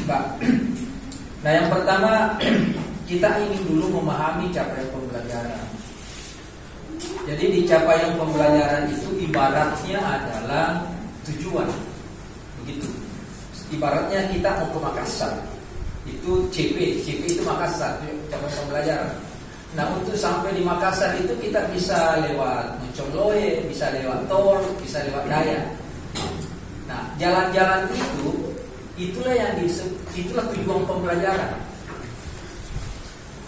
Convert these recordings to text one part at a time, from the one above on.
Pak. Nah, yang pertama kita ingin dulu memahami capaian pembelajaran. Jadi di capaian pembelajaran itu ibaratnya adalah tujuan, begitu. Ibaratnya kita mau ke Makassar, itu CP itu Makassar, capaian pembelajaran. Nah, untuk sampai di Makassar itu kita bisa lewat Mencoloe, bisa lewat tol, bisa lewat Dayak. Nah, jalan-jalan itulah itulah tujuan pembelajaran.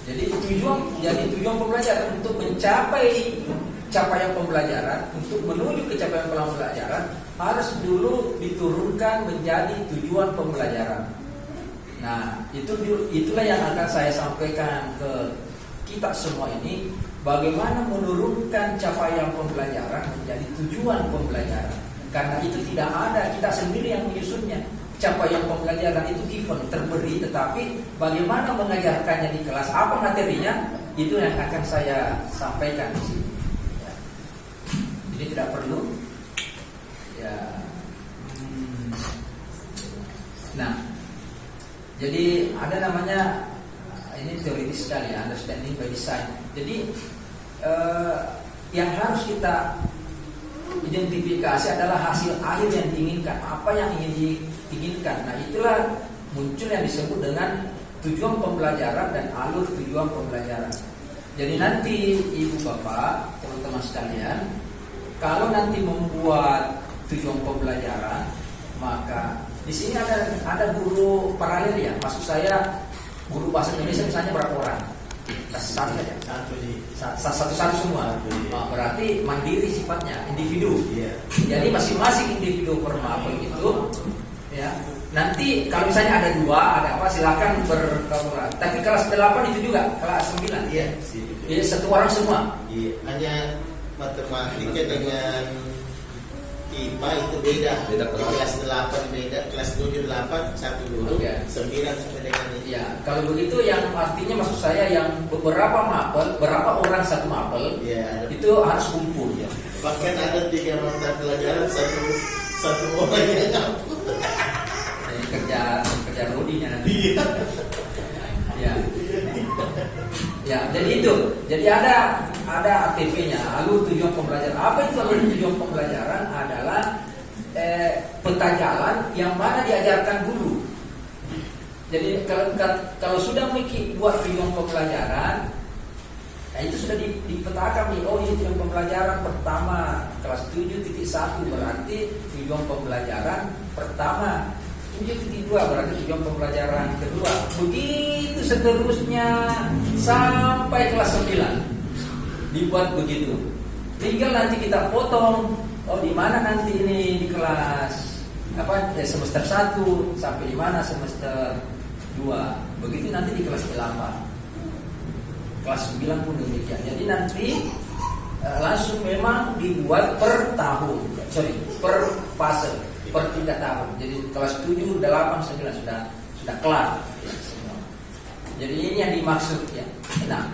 Jadi tujuan pembelajaran untuk mencapai capaian pembelajaran, untuk menuju ke capaian pembelajaran harus dulu diturunkan menjadi tujuan pembelajaran. Nah, itulah yang akan saya sampaikan ke kita semua ini, bagaimana menurunkan capaian pembelajaran menjadi tujuan pembelajaran. Karena itu tidak ada, kita sendiri yang menyusunnya. Capaian pembelajaran itu given, terberi, tetapi bagaimana mengajarkannya di kelas, apa materinya, itu yang akan saya sampaikan di sini. Ya. Jadi tidak perlu. Ya. Nah, jadi ada namanya, ini teoritis sekali ya, understanding by design. Jadi yang harus kita identifikasi adalah hasil akhir yang diinginkan, apa yang ingin diinginkan. Nah, itulah muncul yang disebut dengan tujuan pembelajaran dan alur tujuan pembelajaran. Jadi nanti Ibu Bapak, teman-teman sekalian, kalau nanti membuat tujuan pembelajaran, maka di sini ada guru paralel ya. Maksud saya guru bahasa Indonesia misalnya berapa orang? Satu saja. Satu semua. Berarti mandiri sifatnya, individu. Jadi masing-masing individu per mapel itu, ya. Nanti kalau misalnya ada dua, ada apa, silakan berkolaborasi. Tapi kelas 8 itu juga, kelas 9. Iya. Jadi satu orang semua. Iya. Hanya matematika dengan IPA itu beda. Di kelas 8 beda, kelas 7 8 satu dulu, 9 sampai dengan ini. Ya, kalau begitu yang artinya maksud saya yang beberapa mapel, berapa orang satu mapel, ya, itu harus kumpul ya. Bahkan ada 3 mata pelajaran satu orang yang ngampus. Kerja rodinya nanti. Ya. Ya, jadi itu. Jadi ada ATP-nya, alur tujuan pembelajaran. Apa itu alur tujuan pembelajaran? Adalah peta jalan yang mana diajarkan dulu. Jadi kalau sudah buat tujuan pembelajaran, nah itu sudah dipetakan nih. Oh, ini tujuan pembelajaran pertama kelas 7.1 berarti tujuan pembelajaran pertama. 7.2 berarti tujuan pembelajaran kedua. Begitu seterusnya sampai kelas 9 dibuat begitu. Tinggal nanti kita potong. Oh, di mana nanti ini di kelas semester 1 sampai di mana semester 2. Begitu nanti di kelas 8. Kelas 9 pun demikian. Jadi nanti langsung memang dibuat per tahun. Per fase. Per 3 tahun. Jadi kelas 7, 8, 9 sudah kelar ya, semua. Jadi ini yang dimaksud ya. Nah,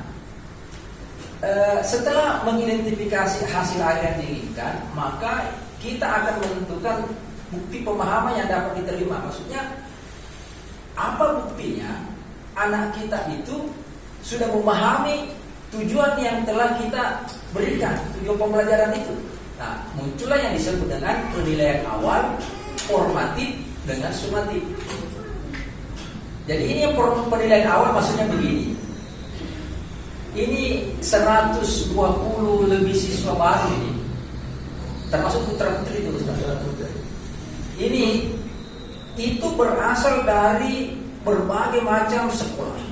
setelah mengidentifikasi hasil akhir yang diinginkan, maka kita akan menentukan bukti pemahaman yang dapat diterima. Maksudnya apa buktinya anak kita itu sudah memahami tujuan yang telah kita berikan, tujuan pembelajaran itu. Nah, muncullah yang disebut dengan penilaian awal, formatif dengan sumatif. Jadi ini yang penilaian awal maksudnya begini. Ini 120 lebih siswa baru ini, termasuk putra putri itu, Ustaz. Ini itu berasal dari berbagai macam sekolah,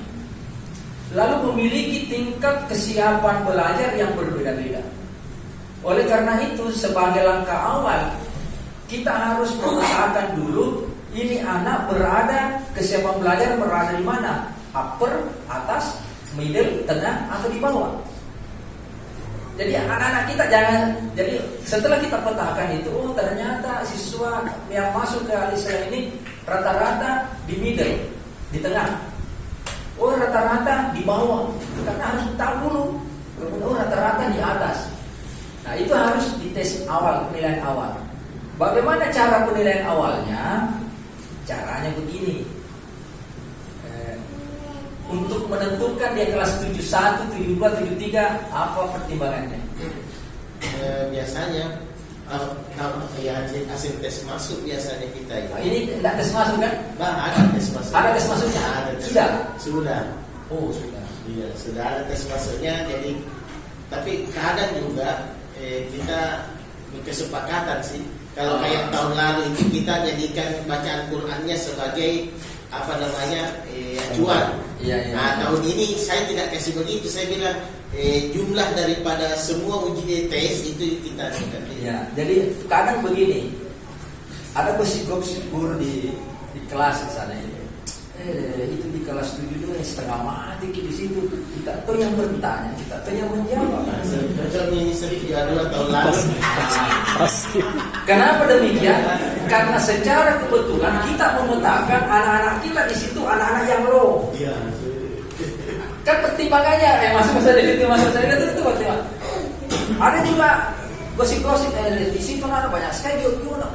lalu memiliki tingkat kesiapan belajar yang berbeda-beda. Oleh karena itu, sebagai langkah awal, kita harus mengusahakan dulu ini anak kesiapan belajar berada di mana? Upper, atas, middle, tengah, atau di bawah. Jadi anak-anak kita jadi setelah kita petakan itu, oh ternyata siswa yang masuk ke Alisra ini rata-rata di middle, di tengah. Oh rata-rata di bawah. Karena harus tahu dulu. Oh rata-rata di atas. Nah itu harus dites awal, penilaian awal. Bagaimana cara penilaian awalnya? Caranya begini. untuk menentukan dia kelas 71, 72, 73, apa pertimbangannya? Biasanya hasil tes masuk biasanya kita itu. Nah, ini tidak tes masuk kan? Ada tes masuk. Ada tes masuknya? Ada tes. Sudah. Oh, sudah. Iya, sudah ada tes masuknya. Jadi, tapi kadang juga kita berkesepakatan sih. Kalau kayak tahun lalu itu kita jadikan bacaan Qurannya sebagai acuan. Iya. Nah, tahun ini saya tidak kasih begitu. Saya bilang jumlah daripada semua uji tes itu kita. Iya. Jadi kadang begini, ada gosip-gosip guru di kelas di sana itu. Itu di kelas 7 itu setengah mati di situ. Kita tuh yang bertanya, kita tuh yang menjawab. Macam ini sering 2 tahun lalu. Kenapa demikian? Karena secara kebetulan kita memetakan anak-anak kita di situ anak-anak yang low. Iya. Kan pertimbangannya masuk saja itu pertimbangan. Ada juga gosip-gosip di situ ada banyak sekali juga.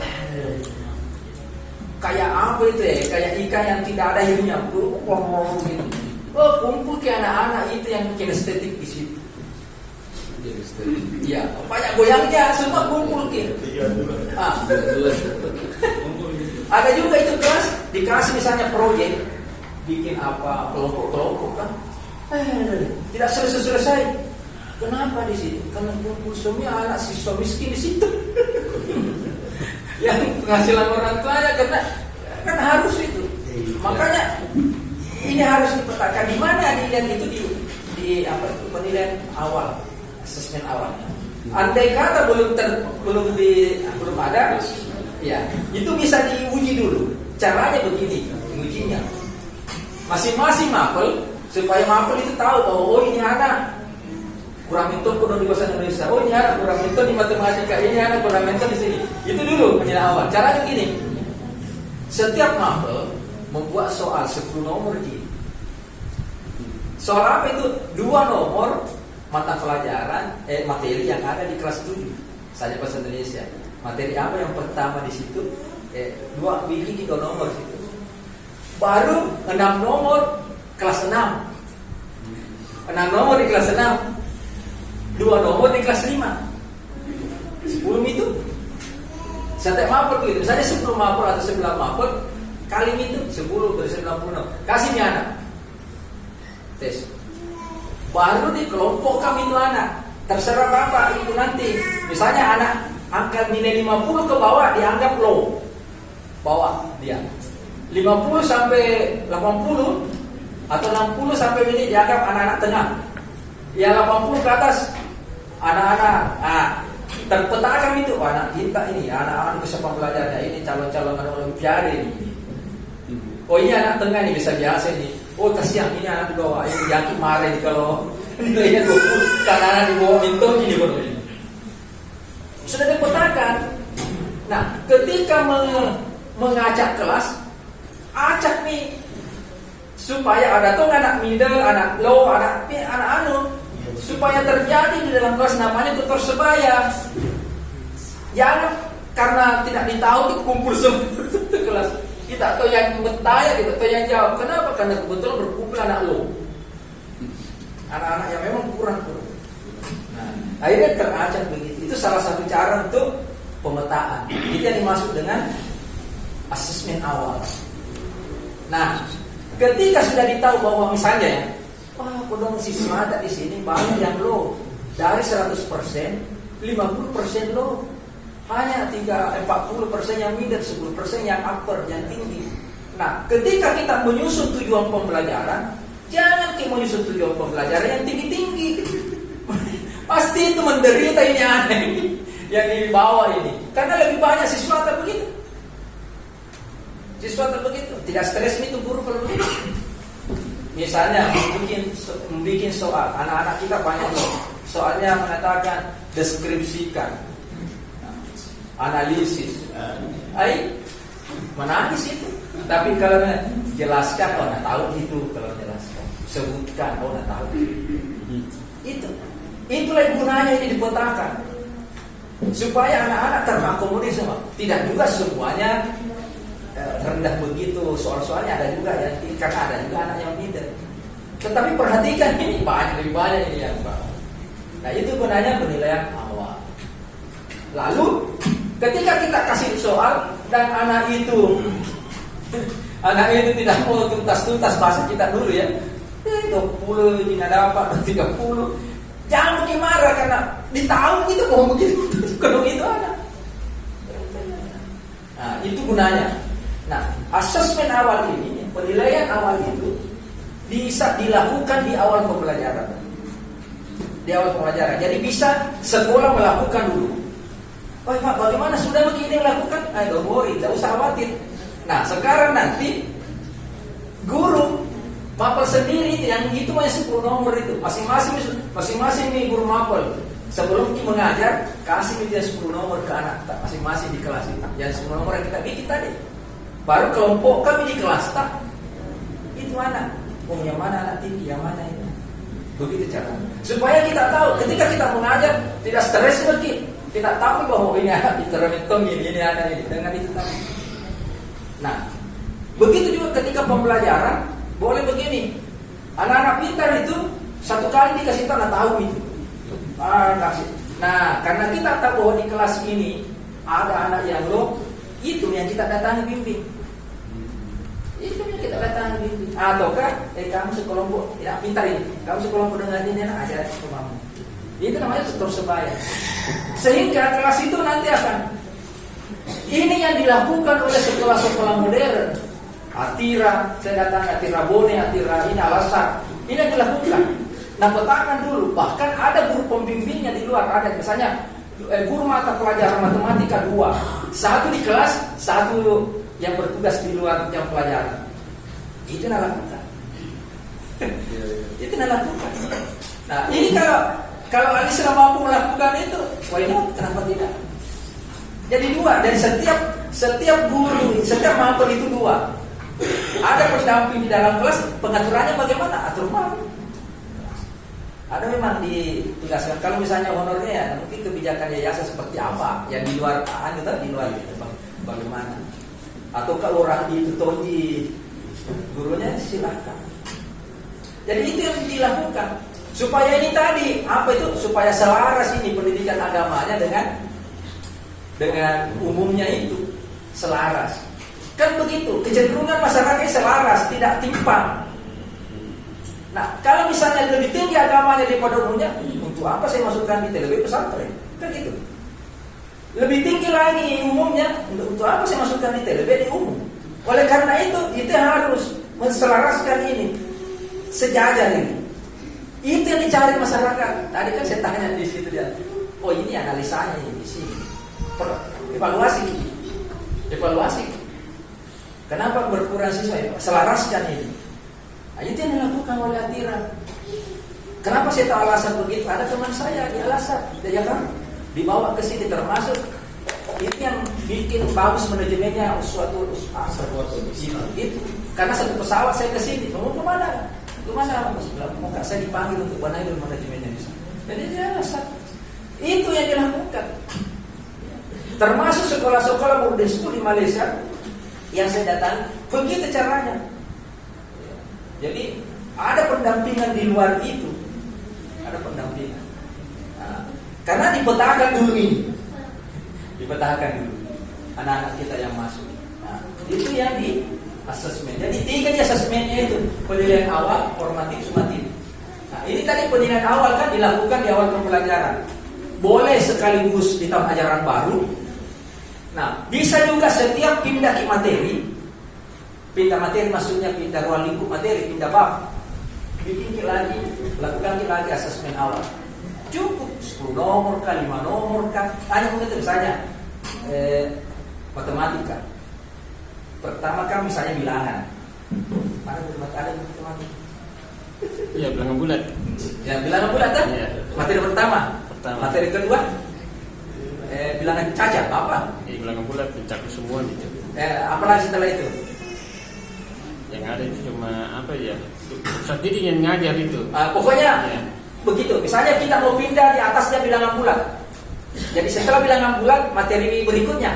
Kayak apa itu ya? Kayak ikan yang tidak ada hidungnya. Gitu. Kumpul ke anak-anak itu yang kinestetik di situ. Iya, banyak goyangnya, semua kumpul ke. Ada juga itu kelas dikasih misalnya proyek bikin apa kelompok-kelompok kan. Tidak selesai. Kenapa di situ? Karena kumpul semua anak siswa miskin di situ. Yang penghasilan orang tuanya karena kan harus itu. Makanya ini harus dipetakan di mana dilihat itu di penilaian awal, asesmen awalnya. Andai kata belum ada, ya itu bisa diuji dulu. Caranya begini, mengujinya. Masing-masing mapel supaya mapel itu tahu bahwa ini anak kurang mentor kuno di bahasa Indonesia. Ini anak kurang mentor di matematika. Ini anak kurang mentor di sini. Itu dulu penilaian awal. Caranya gini. Setiap mapel membuat soal 10 nomor gitu. Soal apa itu? 2 nomor mata pelajaran materi yang ada di kelas 7 saja bahasa Indonesia. Materi apa yang pertama di situ? 2 nomor situ. Baru 6 nomor kelas 6. 6 nomor di kelas 6. 2 nomor di kelas 5. 10 itu. Setiap mapel begitu. Misalnya 10 mapel atau 9 mapel kali itu 10 dari 96. Kasihnya anak. Tes. Baru dikelompokkan itu anak. Terserah Bapak itu nanti. Misalnya anak angka nilai 50 ke bawah dianggap low. Bawah dia. 50 sampai 80 atau 60 sampai ini dianggap anak-anak tengah. Yang 80 ke atas anak-anak terpetakan itu anak kita ini, anak-anak kesepak belajarnya ini calon-calon anak olimpiade ini. Oh ini anak tengah ini bisa biasa ini. Oh kasihan ini anak di bawah ini yakin marah kalau nilainya 20 karena anak di bawah minto ini baru ini. Sudah dipetakan. Nah ketika mengacak kelas, acak nih supaya ada tuh anak middle, anak low, anak anu. Supaya terjadi di dalam kelas namanya tutor sebaya. Jangan karena tidak ditahu itu kumpul semua kelas. Kita tahu yang bertanya, kita tahu yang jawab. Kenapa? Karena kebetulan berkumpul anak lo. Anak-anak yang memang kurang. Nah, akhirnya teracak begitu. Itu salah satu cara untuk pemetaan. Itu yang dimaksud dengan asesmen awal. Nah, ketika sudah ditahu bahwa misalnya ya, wah, podong siswa ada di sini banyak yang low. Dari 100%, 50% low. Hanya 40% yang middle, 10% yang upper, yang tinggi. Nah, ketika kita menyusun tujuan pembelajaran, jangan kita menyusun tujuan pembelajaran yang tinggi-tinggi. Pasti itu menderita ini aneh yang di bawah ini. Karena lebih banyak siswa tak begitu. Siswa tak begitu. Tidak stres itu guru kalau begitu. Misalnya membuat soal, anak-anak kita banyak loh. Soalnya mengatakan deskripsikan, analisis, menangis itu. Tapi kalau jelaskan, oh nak tahu itu. Kalau jelaskan, sebutkan, oh nak tahu itulah gunanya ini dipetakan supaya anak-anak terakomodir semua. Tidak juga semuanya rendah begitu soal-soalnya, ada juga yang karena ada juga anak yang middle. Tetapi perhatikan ini lebih banyak ini yang Pak. Nah itu gunanya penilaian awal. Lalu ketika kita kasih soal dan anak itu tidak mau tuntas bahasa kita dulu ya, 20 tidak dapat, 30, jangan mungkin marah karena di tahun itu mau begitu, kalau itu ada. Nah itu gunanya. Nah asesmen awal ini, penilaian awal itu bisa dilakukan di awal pembelajaran. Di awal pembelajaran. Jadi bisa sekolah melakukan dulu. Oh Pak, bagaimana sudah begini lakukan? Don't worry, tidak usah khawatir. Nah sekarang nanti guru mapel sendiri yang itu hanya 10 nomor itu. Masing-masing nih guru mapel. Sebelum kita mengajar, kasih dia 10 nomor ke anak masing-masing di kelas itu. Yang 10 nomor yang kita bikin tadi. Baru kelompok kami di kelas tak. Itu anak. Oh yang mana anak tinggi, yang mana itu. Begitu caranya. Supaya kita tahu ketika kita mengajar tidak stres lagi. Kita tahu bahwa ini anak intermittent ini anak ini dengan itu tadi. Nah, begitu juga ketika pembelajaran boleh begini. Anak-anak pintar itu satu kali dikasih tahu tahu itu. Nah, karena kita tahu bahwa di kelas ini ada anak yang low, itu yang kita datangi bimbing. Itu yang kita datangi bimbing. Ataukah kamu sekelompok tidak pintar ini, kamu sekelompok dengan ini anak ajar kamu. Itu namanya tutor sebaya. Sehingga kelas itu nanti akan ini yang dilakukan oleh sekolah-sekolah modern. Atira, saya datang Atira Bone, Atira ini Al-Azhar. Ini yang dilakukan. Nah, petakan dulu. Bahkan ada guru pembimbingnya di luar. Ada misalnya guru mata pelajaran matematika 2. Satu di kelas, satu yang bertugas di luar jam pelajaran. Itu yang dilakukan. Itu yang dilakukan. Nah, ini kalau Ali sudah mampu melakukan itu, why not? Kenapa tidak? Jadi 2 dari setiap guru, setiap mapel itu 2. Ada pendamping di dalam kelas, pengaturannya bagaimana? Atur malu. Ada memang ditugaskan. Kalau misalnya honornya ya, mungkin kebijakan yayasan seperti apa? Yang di luar, di luar itu bagaimana? Ataukah orang itu toji gurunya silahkan. Jadi itu yang dilakukan. Supaya ini tadi, apa itu? Supaya selaras ini pendidikan agamanya dengan umumnya itu. Selaras. Kan begitu, kecenderungan masyarakatnya selaras, tidak timpang. Nah, kalau misalnya lebih tinggi agamanya daripada umumnya, untuk apa saya masukkan di TLB pesantren? Kan gitu. Lebih tinggi lagi umumnya, untuk apa saya masukkan di TLB di umum? Oleh karena itu harus menselaraskan ini, sejajar ini. Itu yang dicari masyarakat. Tadi kan saya tanya di situ dia. Oh ini analisanya ini di sini. Evaluasi. Kenapa berkurang siswa? Selaraskan ini. Nah, itu yang dilakukan oleh Atira. Kenapa saya tahu alasan begitu? Ada teman saya di Al-Azhar, di Jakarta, dibawa ke sini termasuk itu yang bikin bagus manajemennya suatu itu. Karena satu pesawat saya ke sini, mau kemana? Kemana? Mau saya dipanggil untuk manajer manajemennya di sana. Jadi dia Al-Azhar. Itu yang dilakukan. Termasuk sekolah-sekolah boarding school di Malaysia yang saya datang, begitu caranya. Jadi ada pendampingan di luar itu, ada pendampingan. Nah, karena dipetakan dulu ini, anak-anak kita yang masuk. Nah, itu yang di asesmen. Jadi 3 di asesmennya itu penilaian awal, formatif, sumatif. Nah, ini tadi penilaian awal kan dilakukan di awal pembelajaran. Boleh sekaligus di tahun ajaran baru. Nah, bisa juga setiap pindah ke materi. Pindah materi maksudnya pindah ruang lingkup materi, pindah bab. Bikin lagi, lakukan lagi asesmen awal. Cukup 10 nomor kah, 5 nomor kah. Hanya begitu misalnya matematika. Pertama kan misalnya bilangan. Ada matematika. Iya, bilangan bulat. Ya, bilangan bulat kan? Ya. Materi pertama. Materi kedua bilangan cacat apa? Bilangan bulat mencakup semua gitu. Apalagi setelah itu? Yang ada itu cuma apa ya? Ustaz Didi yang ngajar itu. Pokoknya begitu. Misalnya kita mau pindah di atasnya bilangan bulat. Jadi setelah bilangan bulat materi berikutnya.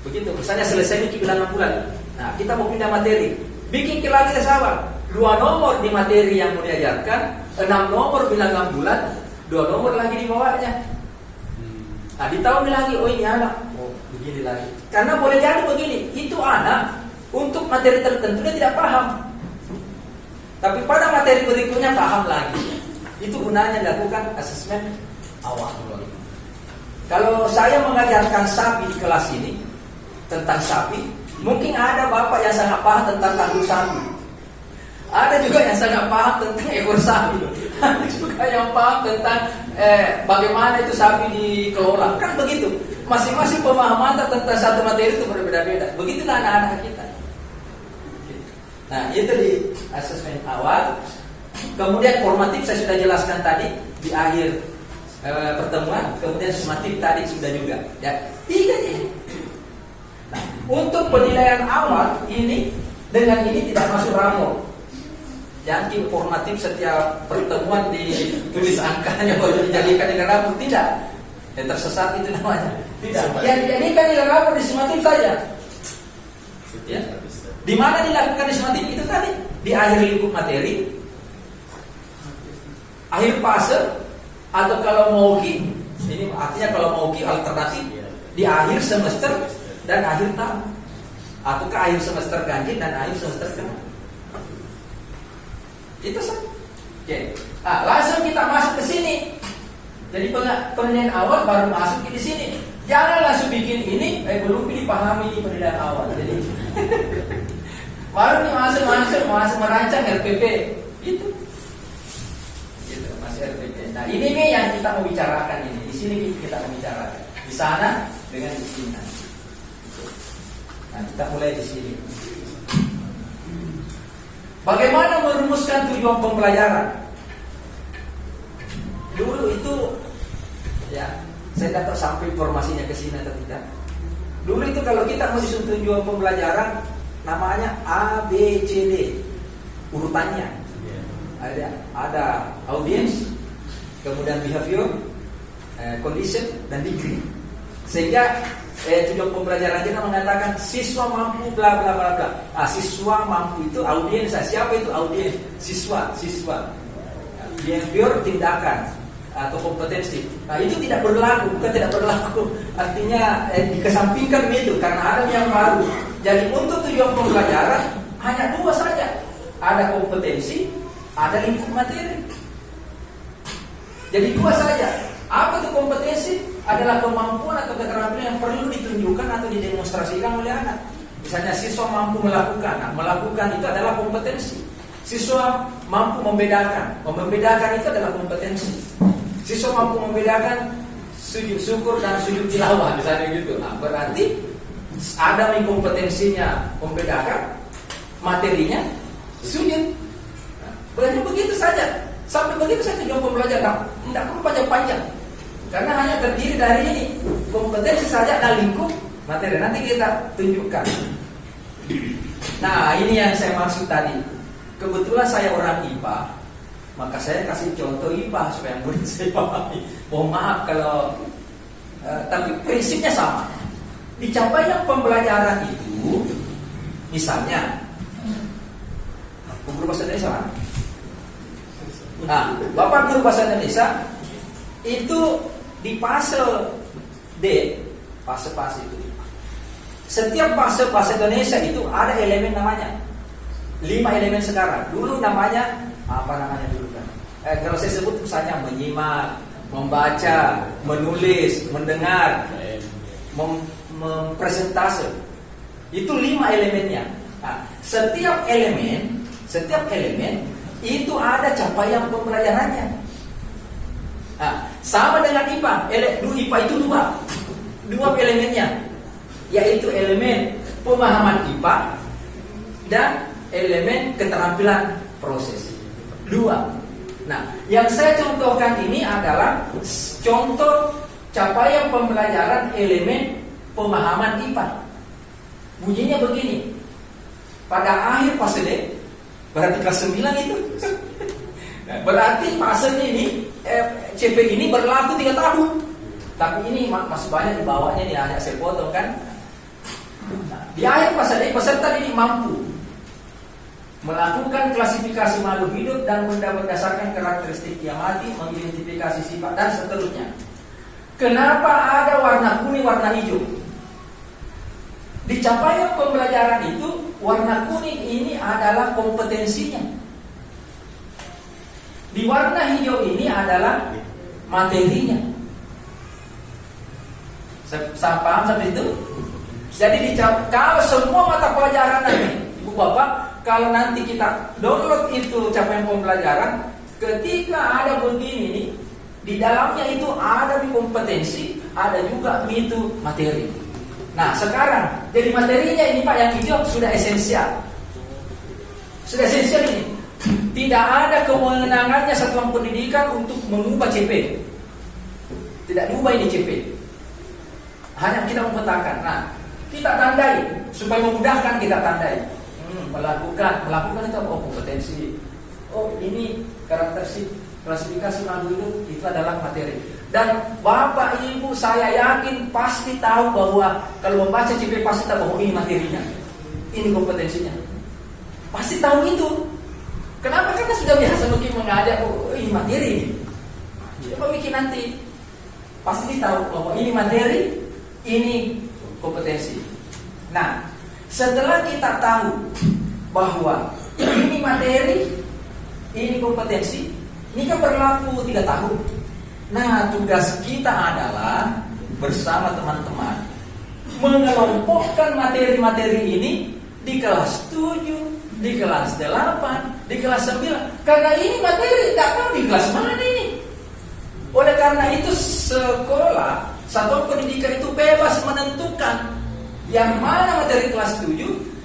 Begitu. Misalnya selesai bikin bilangan bulat. Nah, kita mau pindah materi. Bikin lagi tes awal. 2 nomor di materi yang mau diajarkan, 6 nomor bilangan bulat, 2 nomor lagi di bawahnya. Nah, ditahu lagi, oh ini anak, oh begini lagi. Karena boleh jadi begini, itu anak untuk materi tertentu dia tidak paham, tapi pada materi berikutnya paham lagi. Itu gunanya dilakukan asesmen awal. Kalau saya mengajarkan sapi di kelas ini tentang sapi, mungkin ada bapak yang sangat paham tentang tanduk sapi. Ada juga yang sangat paham tentang ekor sapi. Ada juga yang paham tentang bagaimana itu sapi dikelola. Kan begitu. Masing-masing pemahaman tentang satu materi itu berbeda-beda. Begitulah anak-anak kita. Nah, itu di asesmen awal. Kemudian formatif saya sudah jelaskan tadi di akhir pertemuan. Kemudian sumatif tadi sudah juga. Ya, 3 ini. Nah, untuk penilaian awal ini dengan ini tidak masuk rapor. Yakin formatif setiap pertemuan ditulis angkanya baru dijadikan nilai rapor, tidak. Yang tersesat itu namanya. Tidak. Yang dijadikan nilai rapor di sumatif saja. Ya. Di mana dilakukan di sumatif? Itu tadi di akhir lingkup materi, akhir fase, atau kalau mau ki, ini artinya kalau mau ki alternatif di akhir semester dan akhir tahun, atau ke akhir semester ganjil dan akhir semester genap. Itu saja. Oke. Nah, langsung kita masuk ke sini. Jadi penilaian awal baru masuk di sini. Jangan langsung bikin ini, belum dipahami penilaian awal. Jadi baru masuk merancang RPP. Itu. Gitu, masih RPP. Nah, ini nih yang kita mau bicarakan ini. Di sini kita mau bicarakan. Di sana dengan di sini. Nah, kita mulai di sini. Bagaimana merumuskan tujuan pembelajaran? Dulu itu, ya, saya tidak tahu sampai informasinya ke sini atau tidak. Dulu itu kalau kita menyusun tujuan pembelajaran, namanya A, B, C, D, urutannya. Ada audience, kemudian behavior, condition, dan degree. Sehingga tujuan pembelajaran kita mengatakan siswa mampu bla bla bla bla. Siswa mampu itu audiens. Siapa itu audiens? Siswa. Behavior tindakan atau kompetensi. Nah, itu tidak berlaku, bukan tidak berlaku. Artinya dikesampingkan itu karena ada yang baru. Jadi untuk tujuan pembelajaran hanya 2 saja. Ada kompetensi, ada lingkup materi. Jadi 2 saja. Apa itu kompetensi? Adalah kemampuan atau keterampilan yang perlu ditunjukkan atau didemonstrasikan oleh anak. Misalnya siswa mampu melakukan. Nah, melakukan itu adalah kompetensi. Siswa mampu membedakan. Membedakan itu adalah kompetensi. Siswa mampu membedakan sujud syukur dan sujud tilawah, misalnya gitu. Nah, berarti ada kompetensinya membedakan, materinya sujud. Nah, berarti begitu saja. Sampai begitu saja tujuan pembelajaran. Tidak perlu panjang-panjang. Karena hanya terdiri dari ini, kompetensi saja dan lingkup materi. Nanti kita tunjukkan. Nah, ini yang saya maksud tadi. Kebetulan saya orang IPA, maka saya kasih contoh IPA supaya murid saya pahami. Mohon maaf kalau, tapi prinsipnya sama. Dicapainya pembelajaran itu, misalnya, guru bahasa Indonesia mana? Nah, Bapak guru bahasa Indonesia itu di fase D, fase-fase itu. Setiap fase Indonesia itu ada elemen namanya 5 elemen sekarang. Dulu namanya apa namanya dulu kan? Kalau saya sebut misalnya menyimak, membaca, menulis, mendengar, mempresentase. Itu 5 elemennya. Nah, setiap elemen itu ada capaian pembelajarannya. Nah, sama dengan IPA. IPA itu 2 elemennya, yaitu elemen pemahaman IPA dan elemen keterampilan proses. 2. Nah, yang saya contohkan ini adalah contoh capaian pembelajaran elemen pemahaman IPA. Bunyinya begini. Pada akhir fase D, berarti kelas 9 itu. Berarti fase ini CP ini berlaku 3 tahun. Tapi ini masih banyak di bawahnya nih, hanya saya potong kan. Nah, di akhir fase D peserta ini mampu melakukan klasifikasi makhluk hidup dan benda berdasarkan karakteristik yang mati, mengidentifikasi sifat dan seterusnya. Kenapa ada warna kuning, warna hijau? Di capaian pembelajaran itu, warna kuning ini adalah kompetensinya. Di warna hijau ini adalah materinya. Saya paham sampai itu? Jadi kalau semua mata pelajaran nanti, Ibu Bapak, kalau nanti kita download itu capaian pembelajaran, ketika ada begini nih, di dalamnya itu ada di kompetensi, ada juga itu materi. Nah sekarang, jadi materinya ini Pak yang hijau sudah esensial. Sudah esensial ini. Tidak ada kewenangannya satuan pendidikan untuk mengubah CP. Tidak diubah ini CP. Hanya kita memetakan. Nah, kita tandai supaya memudahkan kita tandai. Melakukan itu kompetensi. Oh ini karakteristik klasifikasi makhluk itu adalah materi. Dan Bapak Ibu saya yakin pasti tahu bahwa kalau membaca CP pasti tahu bahwa ini materinya, ini kompetensinya. Pasti tahu itu. Kenapa? Karena sudah biasa mungkin mengajar. Oh ini materi ini. Coba bikin nanti pasti tahu bahwa ini materi, ini kompetensi. Nah, setelah kita tahu bahwa ini materi, ini kompetensi, ini kan berlaku 3 tahun. Nah, tugas kita adalah bersama teman-teman mengelompokkan materi-materi ini di kelas 7, di kelas 8, di kelas 9. Karena ini materi tidak tahu di kelas mana ini. Oleh karena itu sekolah, satuan pendidikan itu bebas menentukan yang mana materi kelas 7,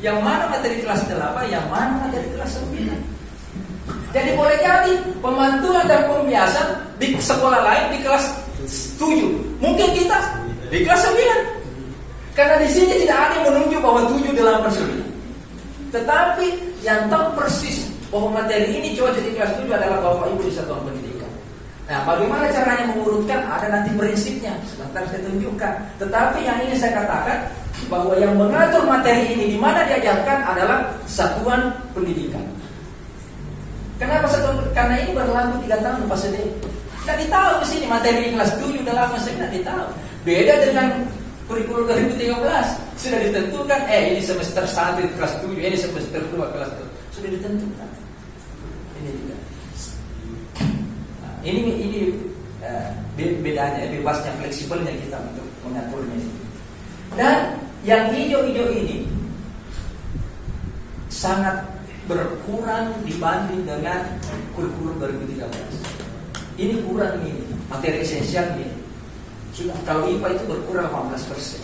yang mana materi kelas 8, yang mana materi kelas 9. Jadi boleh jadi pemantuan dan pembiasan di sekolah lain di kelas 7. Mungkin kita di kelas 9. Karena di sini tidak ada yang menunjuk bahwa 7, 8, 9. Tetapi yang tahu persis bahwa materi ini cocok di kelas 7 adalah Bapak Ibu di satuan pendidikan. Nah, bagaimana caranya mengurutkan? Ada nanti prinsipnya. Sebentar saya tunjukkan. Tetapi yang ini saya katakan bahwa yang mengatur materi ini di mana diajarkan adalah satuan pendidikan. Kenapa satuan? Karena ini berlaku 3 tahun pas SD. Tidak ditahu di sini materi kelas 7 udah lama saya tidak ditahu. Beda dengan kurikulum 2013 sudah ditentukan. Ini semester 1 kelas 7, ini semester 2 kelas 2 sudah ditentukan. Ini juga. Nah, ini bedanya, bebasnya, fleksibelnya kita untuk mengaturnya ini. Dan yang hijau-hijau ini sangat berkurang dibanding dengan kurikulum 2013. Ini kurang ini, materi esensial ini. Sudah kalau IPA itu berkurang 18%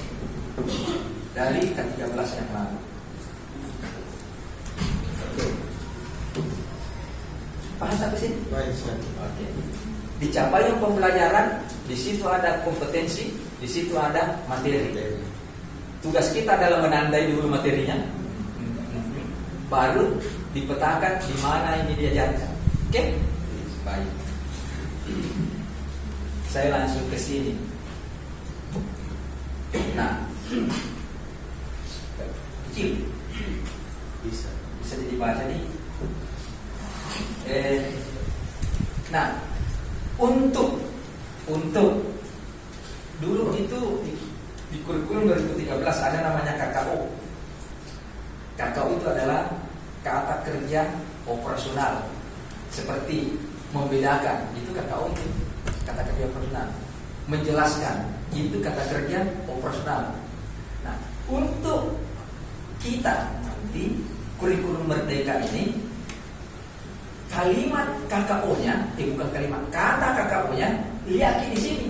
dari ke-13 yang lalu. Paham sampai sini? Oke. Di capaian pembelajaran, di situ ada kompetensi, di situ ada materi. Tugas kita adalah menandai dulu materinya, baru dipetakan di mana ini diajarkan. Oke? Baik. Saya langsung ke sini. Nah, kecil, bisa dibaca nih. Nah, untuk dulu itu di kurikulum 2013 ada namanya KKO. KKO itu adalah kata kerja operasional, seperti membedakan itu KKO itu kata kerja operasional, menjelaskan itu kata kerja operasional. Nah, untuk kita nanti kurikulum merdeka ini kalimat KKO-nya, bukan kalimat, kata KKO-nya lihat di sini.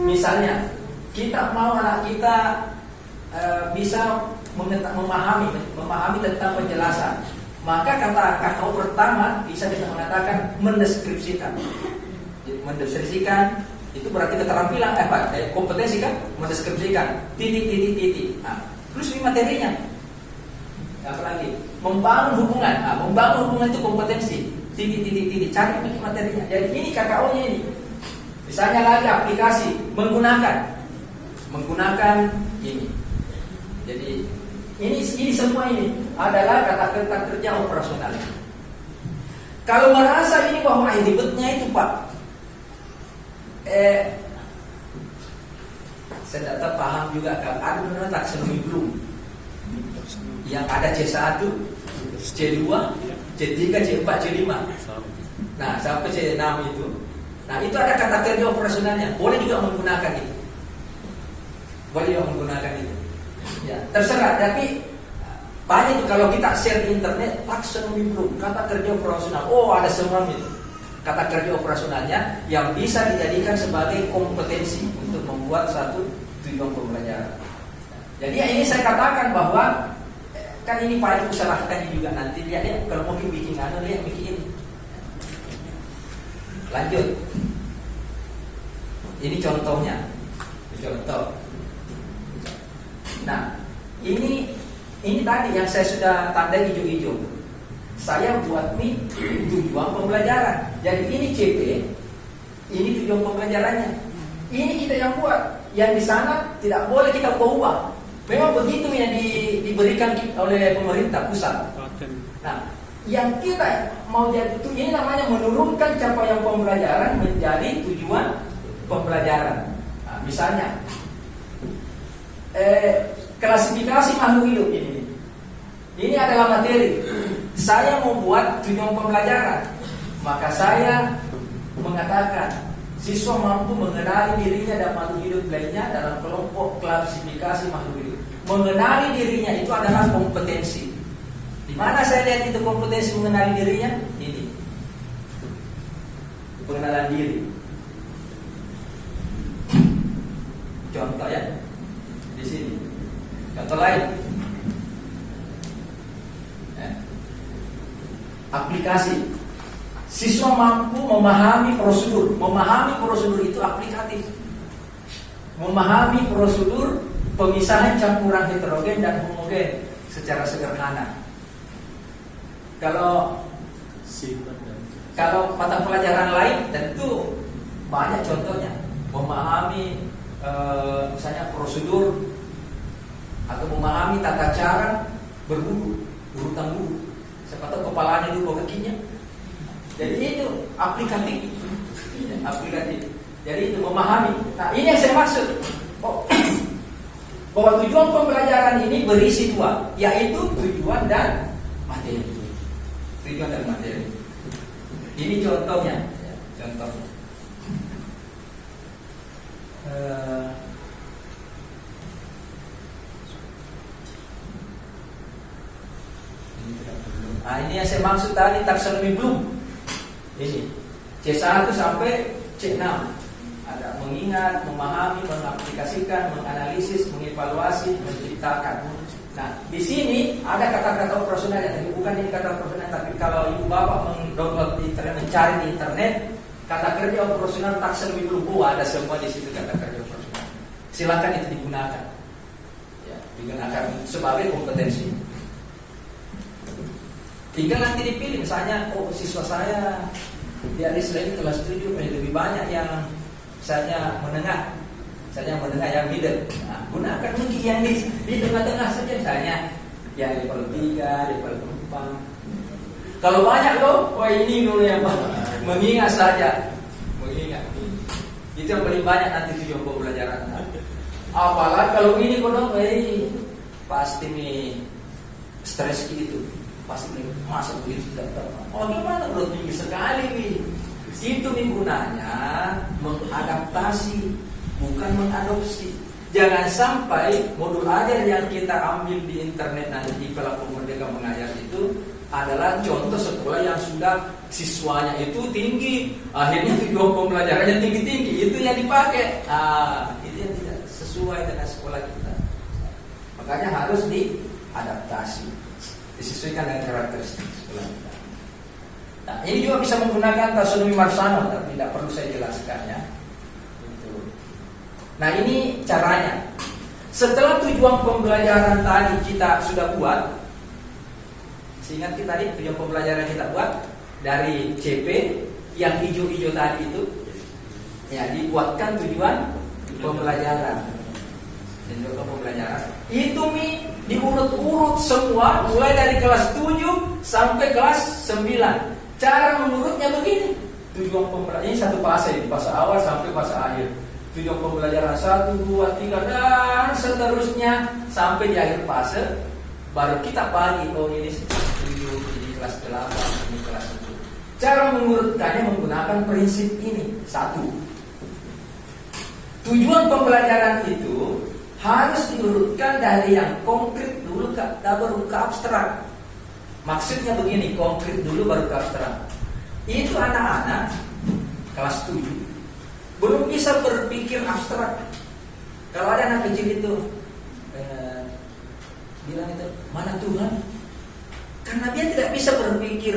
Misalnya kita mau anak kita bisa memahami tentang penjelasan, maka kata KKO pertama bisa kita mengatakan mendeskripsikan. Mendeskripsikan itu berarti keterampilan kompetensi kan, mendeskripsikan titik. Nah, terus ini materinya apa lagi? Membangun hubungan. Membangun hubungan itu kompetensi titik. Cari materinya. Jadi ini KKO-nya ini. Misalnya lagi aplikasi menggunakan ini. Jadi ini semua ini adalah kata kerja operasional. Kalau merasa ini bahwa ribetnya itu Pak, saya tidak paham juga kan, ada benar taksonomi belum yang ada C1, C2, C3, C4, C5. Nah, sampai C6 itu. Nah, itu ada kata kerja operasionalnya. Boleh juga menggunakan itu. Boleh juga menggunakan itu. Ya, terserah. Tapi banyak itu kalau kita share di internet, taksonomi belum, kata kerja operasional. Oh, ada semua itu. Kata kerja operasionalnya yang bisa dijadikan sebagai kompetensi untuk membuat satu tujuan pembelajaran. Jadi ini saya katakan bahwa kan ini Pak Ibu serahkan juga nanti dia kalau mau bikin dia bikin. Lanjut. Ini contohnya. Contoh. Nah, ini tadi yang saya sudah tanda hijau-hijau. Saya buat nih tujuan pembelajaran. Jadi ini CP, ini tujuan pembelajarannya. Ini kita yang buat. Yang di sana tidak boleh kita ubah. Memang begitu yang diberikan oleh pemerintah pusat. Nah, yang kita mau jadi itu ini namanya menurunkan capaian pembelajaran menjadi tujuan pembelajaran. Nah, misalnya klasifikasi makhluk hidup ini. Ini adalah materi. Saya mau buat tujuan pembelajaran, maka saya mengatakan siswa mampu mengenali dirinya dan makhluk hidup lainnya dalam kelompok klasifikasi makhluk hidup. Mengenali dirinya itu adalah kompetensi. Di mana saya lihat itu kompetensi mengenali dirinya? Ini. Pengenalan diri. Contoh ya. Di sini. Contoh lain. Aplikasi. Siswa mampu memahami prosedur. Memahami prosedur itu aplikatif. Memahami prosedur pemisahan campuran heterogen dan homogen secara sederhana. Kalau mata pelajaran lain tentu banyak contohnya. Memahami misalnya prosedur atau memahami tata cara berwudu, urutan wudu. Siapa tahu kepalanya dulu kakinya. Jadi itu aplikatif. Aplikatif. Jadi itu memahami. Nah, ini yang saya maksud. Bahwa tujuan pembelajaran ini berisi dua, yaitu tujuan dan materi. Tujuan dan materi. Ini contohnya. Contoh. Nah, ini yang saya maksud tadi taksonomi Bloom. Ini C1 sampai C6. Ada mengingat, memahami, mengaplikasikan, menganalisis, mengevaluasi, menciptakan. Nah, di sini ada kata-kata operasional yang bukan ini kata operasional, tapi kalau ibu bapak mendownload di internet, mencari di internet, kata kerja operasional taksonomi Bloom, ada semua di situ kata kerja operasional. Silakan itu digunakan, ya, digunakan sebagai kompetensi. Tinggal nanti dipilih, misalnya, siswa saya di Islam kelas 7 lebih banyak yang misalnya menengah, yang middle. Nah, gunakan mungkin yang di tengah-tengah saja, misalnya yang level 3, level 4. Kalau banyak loh, ini dulu yang mengingat saja, mengingat. Itu yang paling banyak nanti tujuan pembelajaran. Apalagi kalau ini kodok, pasti nih stres gitu. Pasti masuk begitu tidak. Gimana bro, tinggi sekali nih. Itu nih gunanya mengadaptasi, bukan mengadopsi. Jangan sampai modul ajar yang kita ambil di internet nanti di platform Merdeka Mengajar itu adalah contoh sekolah yang sudah siswanya itu tinggi, akhirnya tujuan pembelajarannya tinggi-tinggi, itu yang dipakai. Itu yang tidak sesuai dengan sekolah kita. Makanya harus diadaptasi, disesuaikan dengan karakteristik sekolah kita. Nah, ini juga bisa menggunakan taksonomi Marsano, tapi tidak perlu saya jelaskan ya. Nah, ini caranya. Setelah tujuan pembelajaran tadi kita sudah buat, ingat kita tadi tujuan pembelajaran kita buat dari CP yang hijau-hijau tadi itu, ya dibuatkan tujuan pembelajaran. Tujuan pembelajaran itu diurut-urut semua mulai dari kelas 7 sampai kelas 9. Cara mengurutnya begini. Tujuan pembelajaran ini satu fase, fase awal sampai fase akhir. Tujuan pembelajaran 1, 2, 3 dan seterusnya sampai di akhir fase. Baru kita bagi, oh ini 7, ini kelas 8, ini kelas 10. Cara mengurutkannya menggunakan prinsip ini. 1. Tujuan pembelajaran itu harus diurutkan dari yang konkret dulu baru ke abstrak. Maksudnya begini, konkret dulu baru ke abstrak. Itu anak-anak kelas 7 belum bisa berpikir abstrak. Kalau ada anak kecil itu bilang itu, mana Tuhan? Karena dia tidak bisa berpikir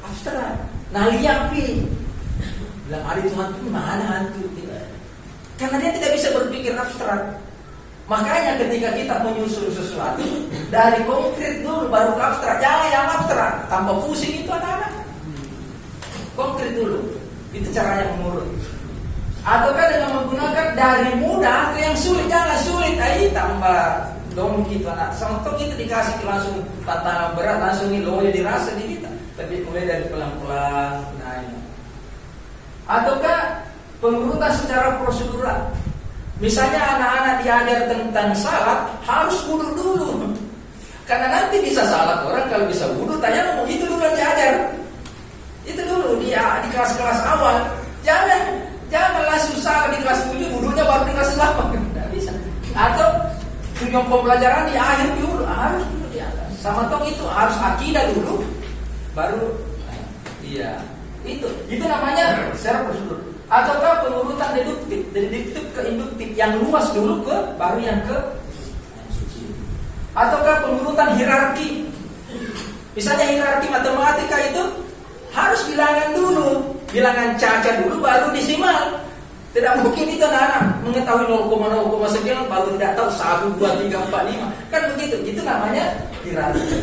abstrak. Nah liapi bilang ada Tuhan itu mana hantu? Karena dia tidak bisa berpikir abstrak. Makanya ketika kita menyusun sesuatu dari konkret dulu baru ke abstrak. Jangan yang abstrak tambah pusing itu anak-anak. Konkret dulu. Itu caranya mengurut. Ataukah dengan menggunakan dari mudah ke yang sulit. Jangan sulit. Tambah dong gitu anak. Contoh itu dikasih langsung tantangan berat langsung loyo dirasa di kita. Tapi mulai dari pelan-pelan. Nah ini. Ataukah pengurutan secara prosedural. Misalnya anak-anak diajar tentang salat harus wudhu dulu. Karena nanti bisa salat orang kalau bisa wudhu tanya itu dulu yang diajar. Itu dulu dia di kelas-kelas awal. Jangan langsung salah di kelas 7 wudhunya baru di kelas 8. Tidak bisa. Atau tujuan pembelajaran di akhir dulu harus dulu di atas. Sama toh itu harus akidah dulu baru iya. Itu namanya secara prosedur. Ataukah pengurutan deduktif, dari deduktif ke induktif, yang luas dulu ke baru yang ke. Ataukah pengurutan hierarki. Misalnya hierarki matematika itu harus bilangan dulu, bilangan caca dulu baru desimal. Tidak mungkin itu anak mengetahui 0,0,9 baru tidak tahu 1, 2, 3, 4, 5. Kan begitu, itu namanya hierarki.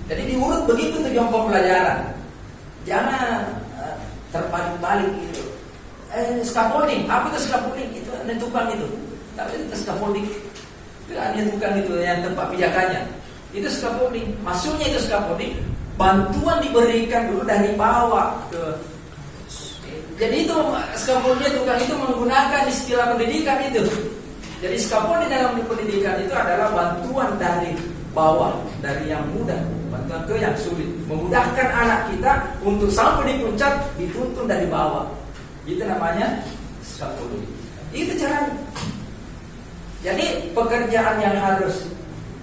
Jadi diurut begitu tujuan pembelajaran. Jangan terbalik-balik gitu. Scaffolding, apa itu scaffolding? Itu menentukan itu. Tapi itu scaffolding. Itu menentukan itu yang tempat pijakannya. Itu scaffolding. Maksudnya itu scaffolding. Bantuan diberikan dulu dari bawah ke. Jadi itu scaffolding tukang itu menggunakan istilah pendidikan itu. Jadi scaffolding dalam pendidikan itu adalah bantuan dari bawah, dari yang mudah, bantuan ke yang sulit, memudahkan anak kita untuk sampai di puncak dituntun dari bawah. Itu namanya scaffolding. Itu caranya. Jadi pekerjaan yang harus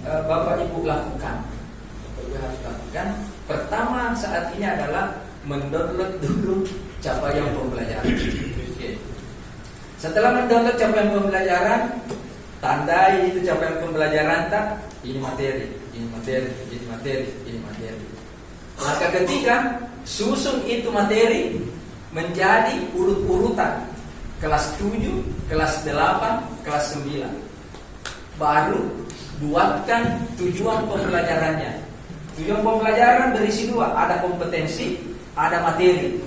Bapak Ibu lakukan, pertama saat ini adalah mendownload dulu capaian pembelajaran. Setelah mendownload capaian pembelajaran, tandai itu capaian pembelajaran tak. Ini materi, ini materi, ini materi, ini materi. Maka ketika susun itu materi menjadi urut-urutan kelas 7, kelas 8, kelas 9. Baru buatkan tujuan pembelajarannya. Tujuan pembelajaran berisi 2, ada kompetensi, ada materi.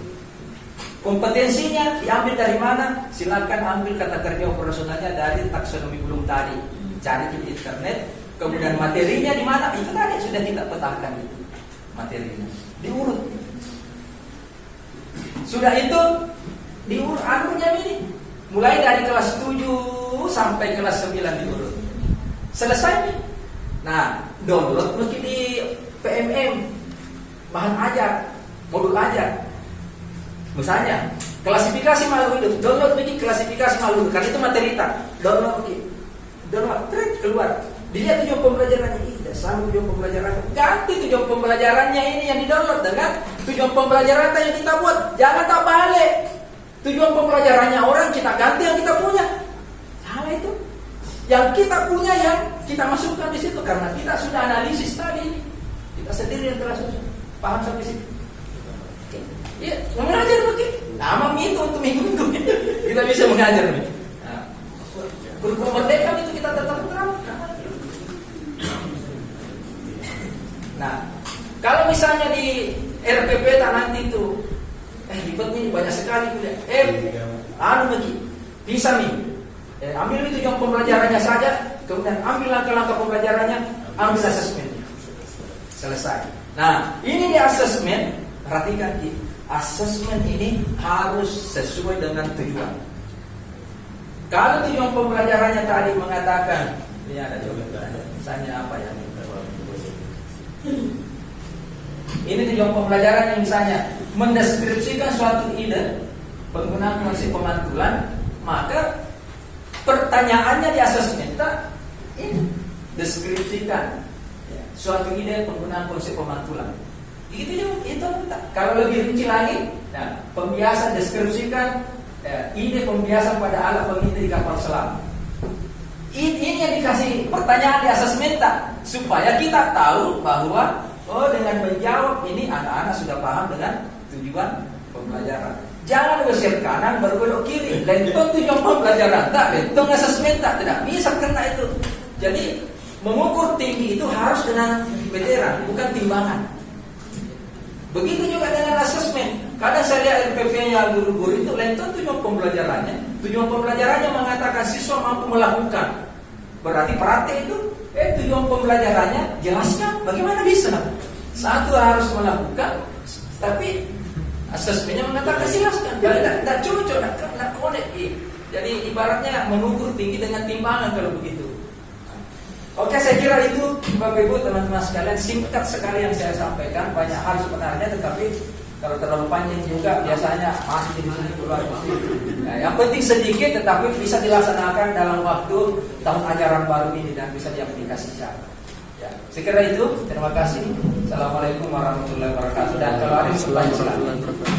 Kompetensinya diambil dari mana? Silakan ambil kata kerja operasionalnya dari taksonomi Bloom tadi. Cari di internet. Kemudian materinya di mana? Itu tadi sudah kita petakan itu. Materinya diurut. Sudah itu diurut anunya ini. Mulai dari kelas 7 sampai kelas 9 diurut. Selesai nih. Nah, download mungkin di PMM bahan ajar, modul ajar. Misalnya, klasifikasi makhluk hidup, download mungkin klasifikasi makhluk hidup, karena itu materi tak. Download mungkin. Download keluar. Dilihat tujuan pembelajarannya, tidak sama tujuan pembelajarannya. Ganti tujuan pembelajarannya ini yang di-download dengan tujuan pembelajaran yang kita buat. Jangan tak balik. Tujuan pembelajarannya orang kita ganti yang kita punya. Salah itu. Yang kita punya yang kita masukkan di situ karena kita sudah analisis tadi. Kita sendiri yang telah susun. Paham sampai situ? Ya, mengajar mungkin. Lama itu untuk minggu-minggu. Kita bisa mengajar nih. Nah, kurikulum merdeka itu kita tetap terapkan. Nah, kalau misalnya di RPP tak nanti itu, ribetnya banyak sekali kuliah. Anu lagi, bisa nih. Ambil itu tujuan pembelajarannya saja, kemudian ambil langkah-langkah pembelajarannya, ambil asesmennya, selesai. Nah, ini di asesmen, perhatikan, asesmen ini harus sesuai dengan tujuan. Kalau tujuan pembelajarannya tadi mengatakan, ini ada juga, misalnya apa ya? Ini tujuan pembelajaran yang misalnya mendeskripsikan suatu ide penggunaan konsep pemantulan, maka pertanyaannya di asesmen ini deskripsikan suatu ide penggunaan konsep pemantulan. Itu kalau lebih rinci lagi, nah, pembiasa deskripsikan ide pembiasan pada alat pengintai di kapal selam. Ini yang dikasih pertanyaan di asesmen supaya kita tahu bahwa dengan menjawab ini anak-anak sudah paham dengan tujuan pembelajaran. Jangan geser kanan berbelok kiri. Lentong tujuan pembelajaran lentong asesmen tidak bisa kena itu. Jadi mengukur tinggi itu harus dengan veteran, bukan timbangan. Begitu juga dengan asesmen. Kadang saya lihat LPP-nya guru-guru itu lentong tujuan pembelajarannya. Tujuan pembelajarannya mengatakan siswa mampu melakukan. Berarti praktek itu tujuan pembelajarannya jelasnya bagaimana bisa. Satu harus melakukan, tapi asesmennya mengatakan jelaskan. Tidak cocok, tidak connect. Jadi ibaratnya mengukur tinggi dengan timbangan kalau begitu. Oke, saya kira itu Bapak Ibu teman-teman sekalian, singkat sekali yang saya sampaikan. Banyak hal sebenarnya, tetapi kalau terlalu panjang juga biasanya masih di sini keluar. Nah, yang penting sedikit tetapi bisa dilaksanakan dalam waktu tahun ajaran baru ini dan bisa diaplikasikan. Ya, saya kira itu. Terima kasih. Assalamualaikum warahmatullahi wabarakatuh. Dan kalau ada pertanyaan silakan.